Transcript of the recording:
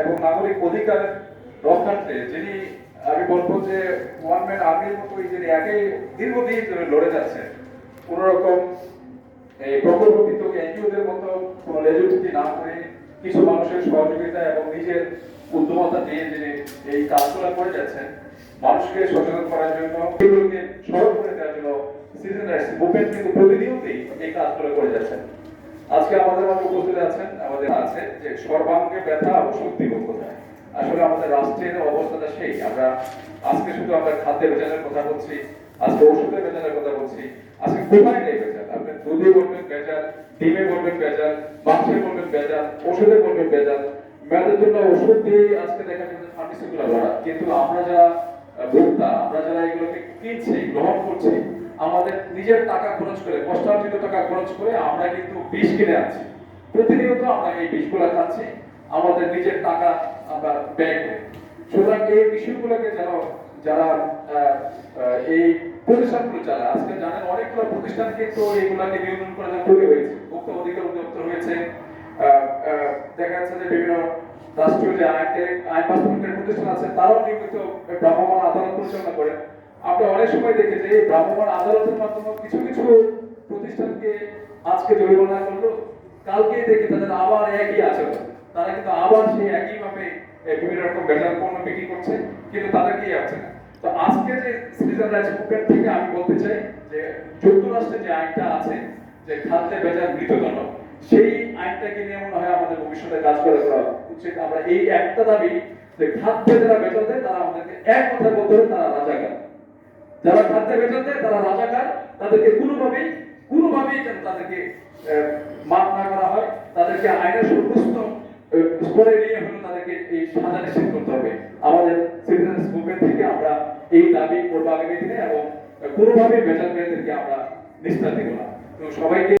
এবং নাগরিক অধিকার রক্ষার্থে যিনি, আমি বলবো যে ওয়ান ম্যান আর্মির মতো যিনি একই দীর্ঘদিন ধরে লড়ে যাচ্ছেন, কোন রকম এই প্রকল্প ভিত্তিক এনজিওদের মতো কোনো লেজুটি না করে কিছু মানুষের সহযোগিতা এবং নিজের উদ্যমতা দিয়ে যিনি এই কাজগুলো করে যাচ্ছেন, মানুষকে সচেতন করার জন্য, এগুলোকে সরল করে দেওয়ার জন্য সিটিজেন রাইটস মুভমেন্ট কিন্তু প্রতিনিয়তই এই কাজগুলো করে যাচ্ছেন। আজকে আমাদের মাঝে উপস্থিত আছেন, আমাদের আছে যে সর্বাঙ্গে ব্যথা ও শক্তি কোথায়। আসলে আমাদের রাষ্ট্রের অবস্থাটা সেই, আমরা আজকে শুধু আমরা খাদ্যের বেচারের কথা বলছি, আজকে ওষুধের বেচারের কথা বলছি, আজকে কোথায় নেই বেচার? আপনি দুধে বলবেন বেচার, ডিমে বলবেন বেচার, মাংসে বলবেন বেচার, ওষুধে বলবেন বেচার, মেয়াদের জন্য ওষুধ দিয়ে আজকে দেখা যাচ্ছে ফার্মেসিগুলো ভরা। কিন্তু আমরা যারা ভোক্তা, আমরা যারা এগুলোকে কিনছি, গ্রহণ করছি, আমাদের নিজের টাকা খরচ করে, কষ্টার্জিত টাকা খরচ করে আমরা কিন্তু বিষ কিনে আনছি। প্রতিনিয়ত আমরা এই বিষগুলো খাচ্ছি, আমাদের নিজের টাকা আমরা ব্যয় করি। সুতরাং এই বিষয়গুলোকে যেন যারা এই প্রতিষ্ঠানগুলো চালায়, আজকে জানেন অনেকগুলো প্রতিষ্ঠান কিন্তু এইগুলাকে নিয়ন্ত্রণ করার জন্য তৈরি হয়েছে, ভোক্তা অধিকার অধিদপ্তর হয়েছে, দেখা যাচ্ছে যে বিভিন্ন রাষ্ট্রীয় যে আইন বাস্তবায়নের প্রতিষ্ঠান আছে তারাও নিয়মিত ভ্রাম্যমাণ আদালত পরিচালনা করেন। আমরা অনেক সময় দেখি যে এই ভ্রাম্যমাণ আদালতের মাধ্যমে কিছু কিছু প্রতিষ্ঠানকে আজকে জরিমানা করলো, কালকে দেখি তাদের আবার একই আচরণ, তারা কিন্তু আবার সেই একইভাবে বিভিন্ন রকম ভেজাল পণ্য বিক্রি করছে, কিন্তু তাদেরকেই আছে না। তো আজকে যে সিটিজেন রাইটস মুভমেন্ট থেকে আমি বলতে চাই যে যুক্তরাষ্ট্রে যে আইনটা আছে যে খাদ্যে ভেজাল মৃত্যুদণ্ড, সেই আইনটাকে নিয়ে মনে হয় আমাদের ভবিষ্যতে কাজ করে করা উচিত। আমরা এই একটা দাবি যে খাদ্যে যারা ভেজাল দেয় তারা আমাদেরকে এক কথা বলতে হবে, তারা রাজাকার। যারা খাদ্যে ভেজাল দেয় তারা রাজাকার, তাদেরকে কোনোভাবেই যেন তাদেরকে মাফ না করা হয়, তাদেরকে আইনের সর্বোচ্চ স্তরে নিয়ে হলো তাদেরকে এই সাজা নিশ্চিত করতে হবে। আমাদের সিটিজেন্স মুভমেন্ট থেকে আমরা এই দাবি করবো আগামী দিনে, এবং কোনোভাবেই ভেজাল মেয়েদেরকে আমরা নিস্তার দিব না। তো সবাইকে